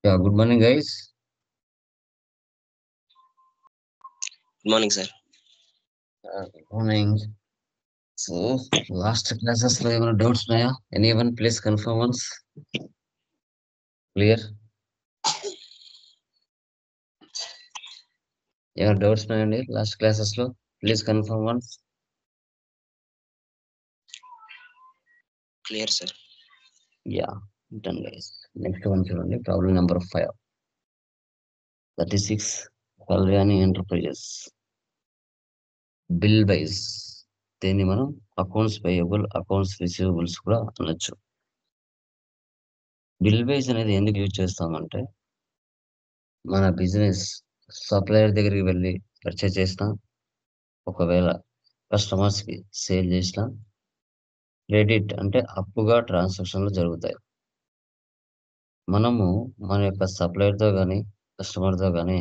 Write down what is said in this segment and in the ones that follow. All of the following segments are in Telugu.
Yeah, good morning, guys. Good morning, sir. Good morning. So, last classes లో ఏమైనా డౌట్స్ ఉన్నాయా? Anyone please confirm once. Clear? ఏమైనా డౌట్స్ ఉన్నాయండి లాస్ట్ క్లాసెస్ లో? Please confirm once. Clear, sir. Yeah, done guys. Next one చూడండి, problem number 5. 36 Kalyani enterprises. Bill wise దీన్ని మనం అకౌంట్స్ పేయబుల్, అకౌంట్స్ రిసీవబుల్స్ కూడా అనొచ్చు. బిల్ వైజ్ అనేది ఎందుకు యూజ్ చేస్తామంటే, మన బిజినెస్ సప్లయర్ దగ్గరికి వెళ్ళి పర్చేజ్ చేసినా, ఒకవేళ కస్టమర్స్కి సేల్ చేసినా, క్రెడిట్ అంటే అప్పుగా ట్రాన్సాక్షన్లు జరుగుతాయి. మనము మన యొక్క సప్లయర్తో కానీ కస్టమర్తో కానీ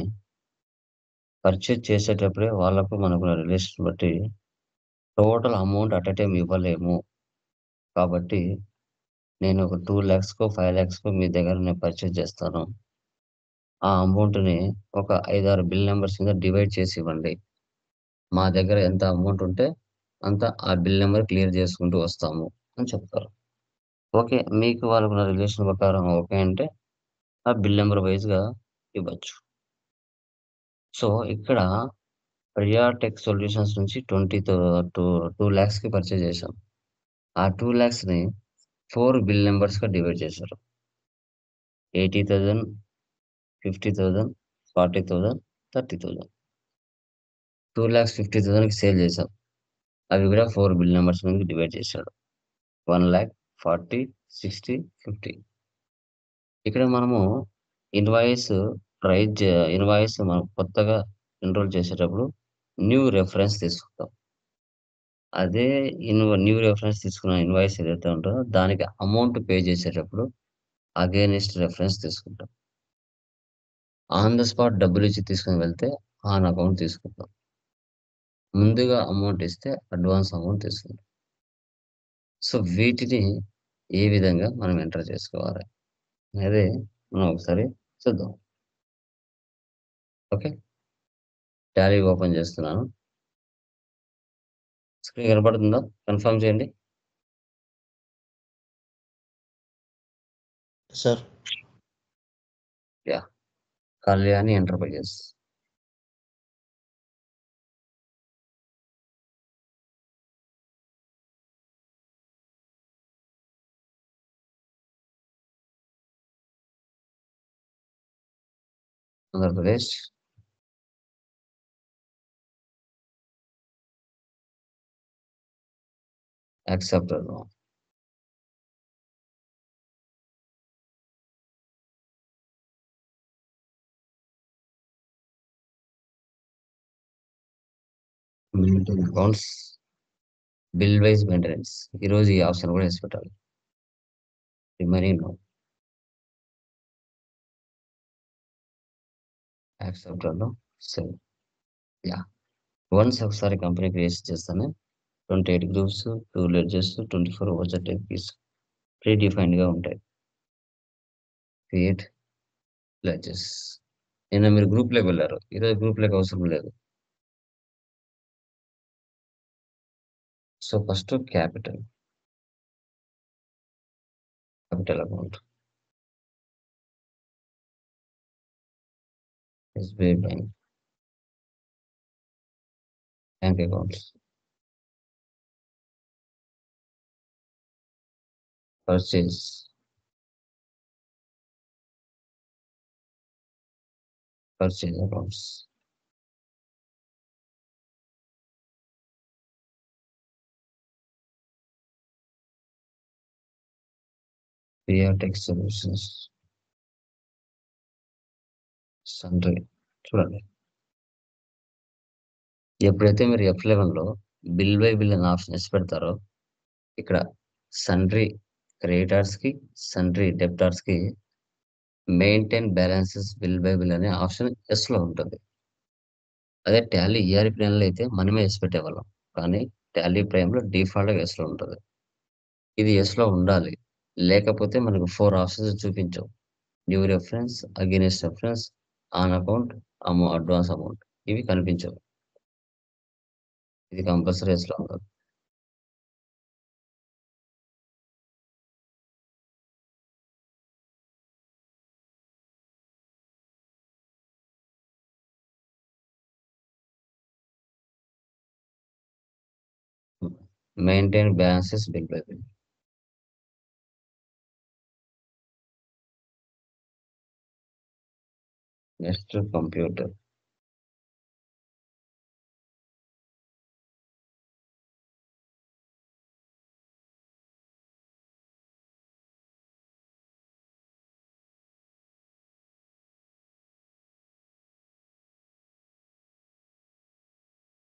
పర్చేజ్ చేసేటప్పుడే వాళ్ళకు మనకున్న రిలేషన్ బట్టి total amount at a time ఇవ్వలేము. కాబట్టి నేను ఒక 2 lakhsకో 5 lakhsకో మీ దగ్గర నేను పర్చేజ్ చేస్తాను. ఆ అమౌంట్ని ఒక 5-6 బిల్ నెంబర్స్ కింద డివైడ్ చేసి ఇవ్వండి. మా దగ్గర ఎంత అమౌంట్ ఉంటే అంత ఆ బిల్ నెంబర్ క్లియర్ చేసుకుంటూ వస్తాము అని చెప్తారు. ఓకే, మీకు వాళ్ళకున్న రిలేషన్ ప్రకారం ఓకే అంటే ఆ బిల్ నెంబర్ వైజ్గా ఇవ్వచ్చు. సో ఇక్కడ ప్రియా టెక్ సొల్యూషన్స్ నుంచి 2 lakhsకి పర్చేజ్ చేశాం. ఆ 2 lakhsని 4 బిల్ నెంబర్స్గా డివైడ్ చేశారు. 80,000, 50,000, 40,000, 30,000. 2,50,000కి సేల్ చేశాం. అవి కూడా 4 బిల్ నెంబర్స్ మీద డివైడ్ చేశాడు. 1 lakh, 40, 60, 50. ఇక్కడ మనము ఇన్వాయిస్ ఇన్వాయిస్ మనం కొత్తగా ఎన్రోల్ చేసేటప్పుడు న్యూ రెఫరెన్స్ తీసుకుంటాం. అదే న్యూ రెఫరెన్స్ తీసుకున్న ఇన్వాయిస్ ఏదైతే ఉంటుందో దానికి అమౌంట్ పే చేసేటప్పుడు అగైనెస్ట్ రెఫరెన్స్ తీసుకుంటాం. ఆన్ ద స్పాట్ డబ్బులు ఇచ్చి తీసుకుని వెళ్తే ఆన్ అకౌంట్ తీసుకుంటాం. ముందుగా అమౌంట్ ఇస్తే అడ్వాన్స్ అమౌంట్ తీసుకుంటాం. సో వీటిని ఏ విధంగా మనం ఎంటర్ చేసుకోవాలి అదే మనం ఒకసారి చూద్దాం. ఓకే, టాలీ ఓపెన్ చేస్తున్నాను. స్క్రీన్ కనపడుతుందా? కన్ఫర్మ్ చేయండి. Sir yeah, Kalyani enterprises. Andhra Pradesh. Accept. Maintain accounts, bill wise maintenance. ఈరోజు ఈ ఆప్షన్ కూడా వేసి పెట్టాలి. Remaining no. Accept save. Yeah, once ఒకసారి కంపెనీ క్రియేట్ చేస్తాను. 28 groups, 2 ledges, 24 Ozar MPs pre డిఫైన్డ్గా ఉంటాయి. Create ledges. నిన్న మీరు గ్రూప్లోకి వెళ్ళారు, ఈరోజు గ్రూప్లోకి అవసరం లేదు. So first capital account, SBI bank accounts, purchase, accounts, Priya tech solutions, sundry. చూడండి, ఎప్పుడైతే మీరు F11లో బిల్ బై బిల్ అనే ఆప్షన్ ఎస్ పెడతారో ఇక్కడ సండ్రీ క్రెడిటార్స్కి, సండ్రీ డెబ్టార్స్కి maintain balances bill by bill అనే ఆప్షన్ ఎస్లో ఉంటుంది. అదే టాలీ ERP9లో అయితే మనమే ఎస్ పెట్టేవాళ్ళం, కానీ టాలీ ప్రైమ్లో డిఫాల్ట్గా ఎస్లో ఉంటుంది. ఇది ఎస్లో ఉండాలి, లేకపోతే మనకు 4 ఆప్షన్స్ చూపించవు. New reference, against reference, on account, advance amount ఇవి కనిపించవు. ఇది కంపల్సరీ అసలు ఉండదు. Maintain balances bill by bill. Next computer.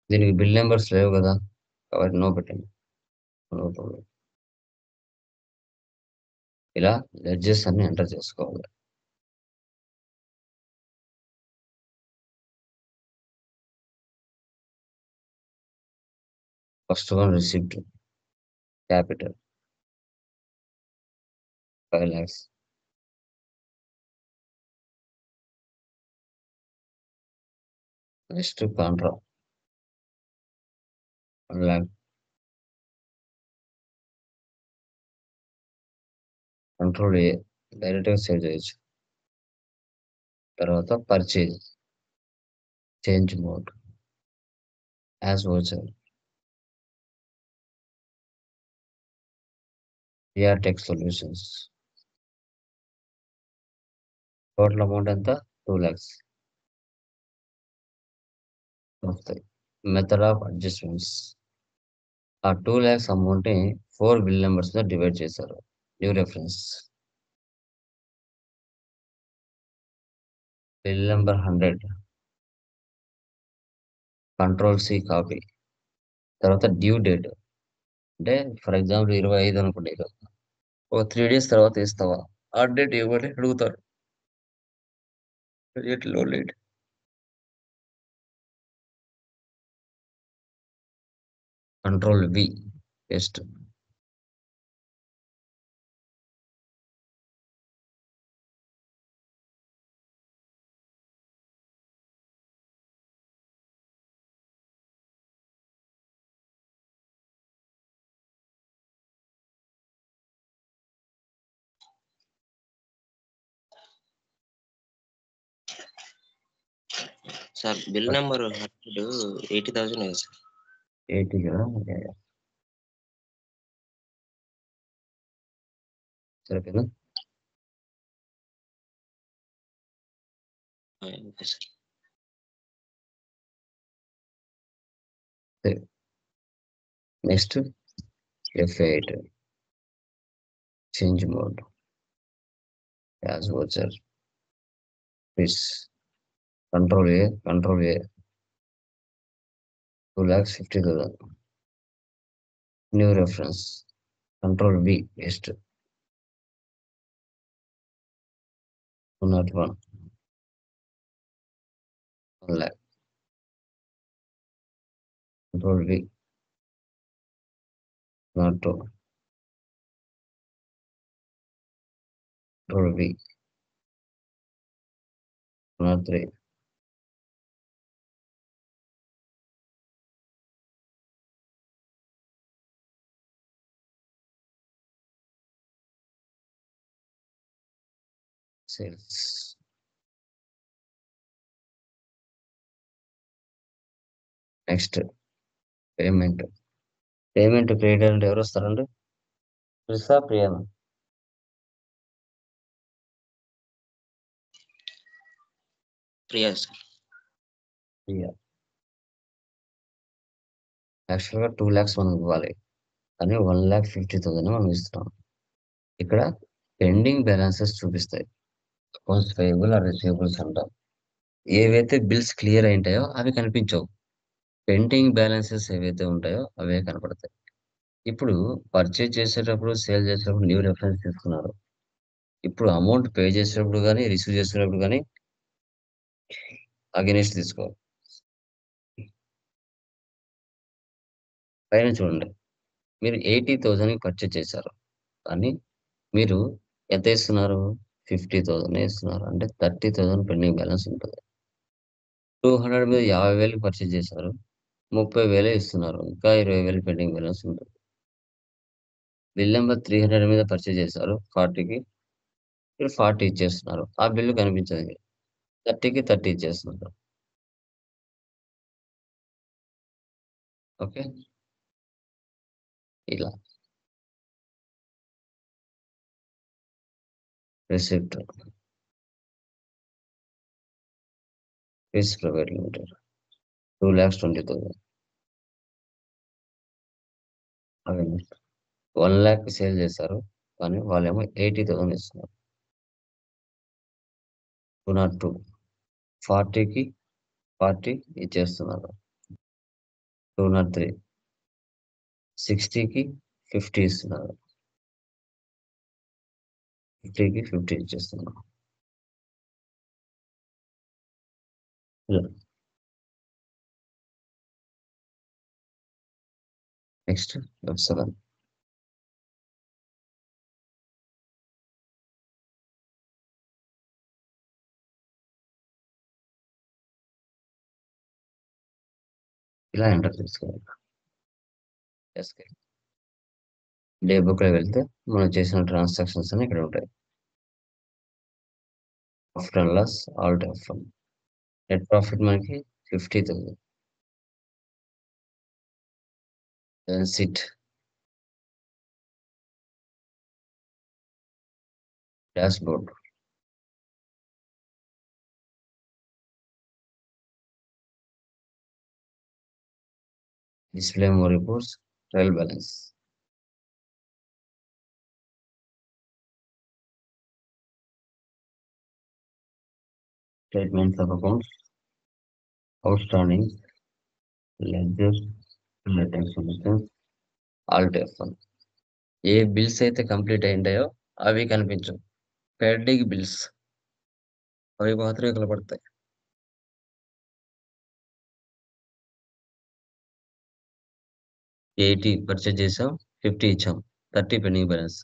దీనికి బిల్ నెంబర్స్ లేవు కదా, కాబట్టి నో పెట్టండి. No problem. ఇలా లెడ్జెస్ అన్ని ఎంటర్ చేసుకోవాలి. First one receipt, capital 5 lakhs. Next contra 1 lakh. Control A, డైరెక్ట్గా సేవ్ చేయొచ్చు. తర్వాత purchase, change mode, as voucher, tech solutions. Total amount ఎంత? 2 lakhs వస్తాయి. Method of adjustments. ఆ 2 lakhs అమౌంట్ ని 4 బిల్ నెంబర్స్ లో డివైడ్ చేశారు. New reference bill number 100, control C copy. తర్వాత డ్యూ డేట్, అంటే ఫర్ ఎగ్జాంపుల్ 25 అనుకోండి, ఈరోజు ఒక 3 days తర్వాత ఇస్తావా, ఆ డేట్ ఇవ్వని అడుగుతారు. క్రియేట్ లో లేట్. Control V, paste. Sir bill number 80,000 కదా సార్. 80 కదా, సరిపోయిందా? Okay sir. Next F8, change mode, as voucher, please. Control A 2,50,000. New reference, control V, paste. 201, 1 lakh. Control V, 202, control V, 203. Sales. Next payment. Creditor అంటే ఎవరు వస్తారండి? ప్రిసా, ప్రియానా? ప్రియా సార్. ప్రియా. యాక్చువల్గా 2 lakhs మనం ఇవ్వాలి, కానీ 1,50,000 మనం ఇస్తున్నాం. ఇక్కడ పెండింగ్ బ్యాలెన్సెస్ చూపిస్తాయి. అకౌంట్స్ పేయబుల్ ఆర్ రిసీవబుల్స్ అంటాం. ఏవైతే బిల్స్ క్లియర్ అయింటాయో అవి కనిపించవు. పెండింగ్ బ్యాలెన్సెస్ ఏవైతే ఉంటాయో అవే కనపడతాయి. ఇప్పుడు పర్చేజ్ చేసేటప్పుడు, సేల్ చేసేటప్పుడు న్యూ రెఫరెన్స్ తీసుకున్నారు. ఇప్పుడు అమౌంట్ పే చేసేటప్పుడు కానీ, రిసీవ్ చేసేటప్పుడు కానీ అగెనిస్ట్ తీసుకోవాలి. పైన చూడండి, మీరు 80,000కి పర్చేజ్ చేశారు, కానీ మీరు ఎంత ఇస్తున్నారు? 50,000 ఇస్తున్నారు. అంటే 30,000 పెండింగ్ బ్యాలెన్స్ ఉంటుంది. 200 మీద 50,000 పర్చేజ్ చేశారు. 30,000 ఇస్తున్నారు. ఇంకా 20,000 పెండింగ్ బ్యాలెన్స్ ఉంటుంది. బిల్ నెంబర్ 300 మీద పర్చేజ్ చేశారు 40కి. మీరు 40 ఇచ్చేస్తున్నారు. ఆ బిల్లు కనిపించదు. 30కి 30 ఇచ్చేస్తున్నారు. ఓకే. ఇలా రిసిప్ట్ ప్రైవేట్ లిమిటెడ్ 2,20,000 అవి 1 lakh సేల్ చేశారు. కానీ వాళ్ళేమో 80,000 ఇస్తున్నారు. 202 40కి 40 ఇచ్చేస్తున్నారు. 203 60కి 50 ఇస్తున్నారు. 50కి 50 ఇచ్చేస్తున్నారు. ఇలా నెక్స్ట్ F7 ఇలా ఎంటర్ చేసుకోవాలి. ఎస్కేప్ డే బుక్ లో వెళ్తే మనం చేసిన ట్రాన్సాక్షన్స్ అన్ని ఇక్కడ ఉంటాయి. Profit and loss alt F1 net profit మనకి 50,000. Then sit dashboard display more reports, trial balance. Statements of accounts, outstanding, ledger, tax substance, alt F1. A bills అయితే కంప్లీట్ అయింటాయో అవి కనిపించవు. పెండింగ్ బిల్స్ అవి మాత్రమే కనపడతాయి. 80 పర్చేజ్ చేసాం, 50 ఇచ్చాం, 30 పెండింగ్ బ్యాలెన్స్.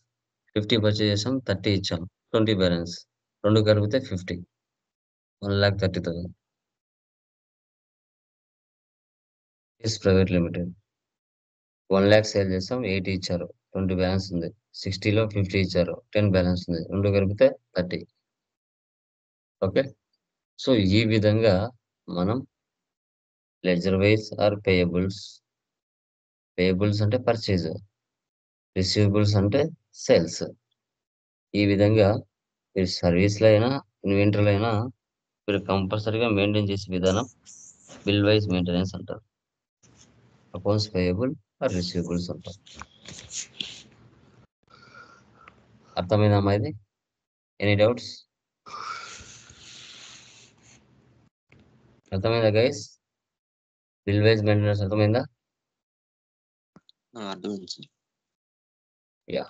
50 పర్చేజ్ చేసాం, 30 ఇచ్చాం, 20 బ్యాలెన్స్. 2 కలిపితే 50. 1,30,000. ప్రైవేట్ లిమిటెడ్ 1 lakh సేల్ చేసాం, 80 ఇచ్చారు, 20 బ్యాలెన్స్ ఉంది. 60లో 50 ఇచ్చారు, 10 బ్యాలెన్స్ ఉంది. 2 కలిపితే 30. ఓకే. సో ఈ విధంగా మనం లెడ్జర్ వైజ్ ఆర్ పేయబుల్స్ అంటే పర్చేజ్, రిసీవబుల్స్ అంటే సేల్స్. ఈ విధంగా మీరు సర్వీస్లో అయినా ఇన్వెంటరీలో అయినా మీరు కంపల్సరీగా మెయింటైన్ చేసే విధానం బిల్ వైజ్ మెయింటెనెన్స్ అంటారు. అకౌంట్స్ పేయబుల్ ఆర్ రిసీవబుల్స్ అంటారు. అర్థమైందమ్మా ఇది? Any doubts? అర్థమైందా గైస్? బిల్ వైజ్ మెయింటెనెన్స్ అర్థమైందా? అర్థమైంది సార్. యా.